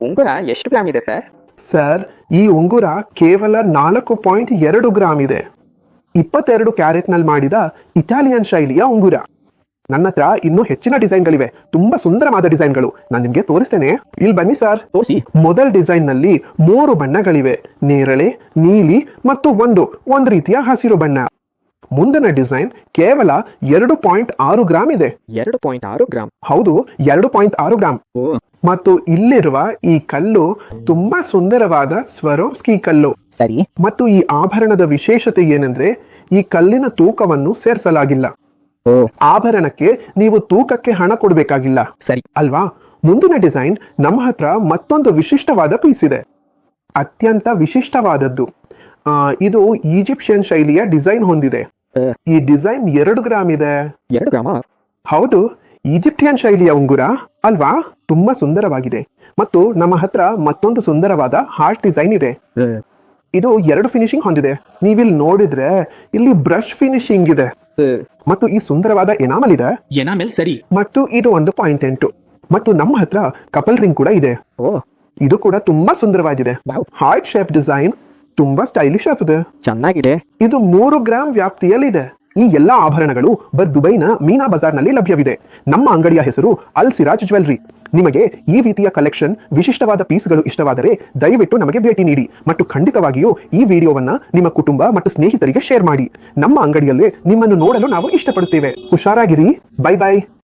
ಉಂಗುರ ಎಷ್ಟು ಗ್ರಾಮ್ ಇದೆ ಸರ್? ಸರ್, ಈ ಉಂಗುರ ಕೇವಲ 4.2 ಗ್ರಾಮ್ ಇದೆ. 22 ಕ್ಯಾರೆಟ್ನಲ್ಲಿ ಮಾಡಿದ ಇಟಾಲಿಯನ್ ಶೈಲಿಯ ಉಂಗುರ. ನನ್ನ ಹತ್ರ ಇನ್ನೂ ಹೆಚ್ಚಿನ ಡಿಸೈನ್ಗಳಿವೆ, ತುಂಬಾ ಸುಂದರವಾದ ಡಿಸೈನ್ಗಳು. ನಾನು ನಿಮ್ಗೆ ತೋರಿಸ್ತೇನೆ, ಇಲ್ಲಿ ಬನ್ನಿ ಸರ್. ತೋರಿಸಿ. ಮೊದಲ ಡಿಸೈನ್ ನಲ್ಲಿ 3 ಬಣ್ಣಗಳಿವೆ, ನೇರಳೆ, ನೀಲಿ ಮತ್ತು ಒಂದು ರೀತಿಯ ಹಸಿರು ಬಣ್ಣ. ಮುಂದಿನ ಡಿಸೈನ್ ಕೇವಲ 2.6 ಗ್ರಾಮ್ ಇದೆ. 2.6 ಗ್ರಾಮ್? ಹೌದು, 2.6 ಗ್ರಾಮ್. ಓ, ಮತ್ತು ಇಲ್ಲಿರುವ ಈ ಕಲ್ಲು ತುಂಬಾ ಸುಂದರವಾದ ಸ್ವರೋವ್ಸ್ಕಿ ಕಲ್ಲು. ಸರಿ. ಮತ್ತು ಈ ಆಭರಣದ ವಿಶೇಷತೆ ಏನೆಂದ್ರೆ ಈ ಕಲ್ಲಿನ ತೂಕವನ್ನು ಸೇರಿಸಲಾಗಿಲ್ಲ. ಓ, ಆಭರಣಕ್ಕೆ ನೀವು ತೂಕಕ್ಕೆ ಹಣ ಕೊಡಬೇಕಾಗಿಲ್ಲ, ಸರಿ ಅಲ್ವಾ? ಮುಂದಿನ ಡಿಸೈನ್ ನಮ್ಮ ಹತ್ರ ಮತ್ತೊಂದು ವಿಶಿಷ್ಟವಾದ ಪೀಸ್ ಇದೆ, ಅತ್ಯಂತ ವಿಶಿಷ್ಟವಾದದ್ದು. ಇದು ಈಜಿಪ್ಷಿಯನ್ ಶೈಲಿಯ ಡಿಸೈನ್ ಹೊಂದಿದೆ. ಈ ಡಿಸೈನ್ 2 ಗ್ರಾಮ್ ಇದೆ. 2 ಗ್ರಾಮ? ಹೌದು, ಈಜಿಪ್ಟಿಯನ್ ಶೈಲಿಯ ಉಂಗುರ ಅಲ್ವಾ? ತುಂಬಾ ಸುಂದರವಾಗಿದೆ. ಮತ್ತು ನಮ್ಮ ಹತ್ರ ಮತ್ತೊಂದು ಸುಂದರವಾದ ಹಾರ್ಟ್ ಡಿಸೈನ್ ಇದೆ. ಇದು 2 ಫಿನಿಶಿಂಗ್ ಹೊಂದಿದೆ. ನೀವಿಲ್ಲಿ ನೋಡಿದ್ರೆ ಇಲ್ಲಿ ಬ್ರಷ್ ಫಿನಿಶಿಂಗ್ ಇದೆ ಮತ್ತು ಈ ಸುಂದರವಾದ ಎನಾಮಲ್ ಇದೆ. ಎನಾಮೆಲ್, ಸರಿ. ಮತ್ತು ಇದು 1.8. ಮತ್ತು ನಮ್ಮ ಹತ್ರ ಕಪಲ್ ರಿಂಗ್ ಕೂಡ ಇದೆ. ಓ, ಇದು ಕೂಡ ತುಂಬಾ ಸುಂದರವಾಗಿದೆ. ವಾವ್. ಹಾರ್ಟ್ ಶೇಪ್ ಡಿಸೈನ್ ತುಂಬಾ ಸ್ಟೈಲಿಶ್ ಆಗಿದೆ. ಚೆನ್ನಾಗಿದೆ. ಇದು 3 ಗ್ರಾಮ್ ವ್ಯಾಪ್ತಿಯಲ್ಲಿದೆ. ಈ ಎಲ್ಲಾ ಆಭರಣಗಳು ದುಬೈನ ಮೀನಾ ಬಜಾರ್ನಲ್ಲಿ ಲಭ್ಯವಿದೆ. ನಮ್ಮ ಅಂಗಡಿಯ ಹೆಸರು ಅಲ್ ಸಿರಾಜ್ ಜ್ಯುವೆಲ್ಲರಿ. ನಿಮಗೆ ಈ ರೀತಿಯ ಕಲೆಕ್ಷನ್, ವಿಶಿಷ್ಟವಾದ ಪೀಸ್ಗಳು ಇಷ್ಟವಾದರೆ ದಯವಿಟ್ಟು ನಮಗೆ ಭೇಟಿ ನೀಡಿ ಮತ್ತು ಖಂಡಿತವಾಗಿಯೂ ಈ ವಿಡಿಯೋವನ್ನ ನಿಮ್ಮ ಕುಟುಂಬ ಮತ್ತು ಸ್ನೇಹಿತರಿಗೆ ಶೇರ್ ಮಾಡಿ. ನಮ್ಮ ಅಂಗಡಿಯಲ್ಲಿ ನಿಮ್ಮನ್ನು ನೋಡಲು ನಾವು ಇಷ್ಟಪಡುತ್ತೇವೆ. ಹುಷಾರಾಗಿರಿ. Bye bye.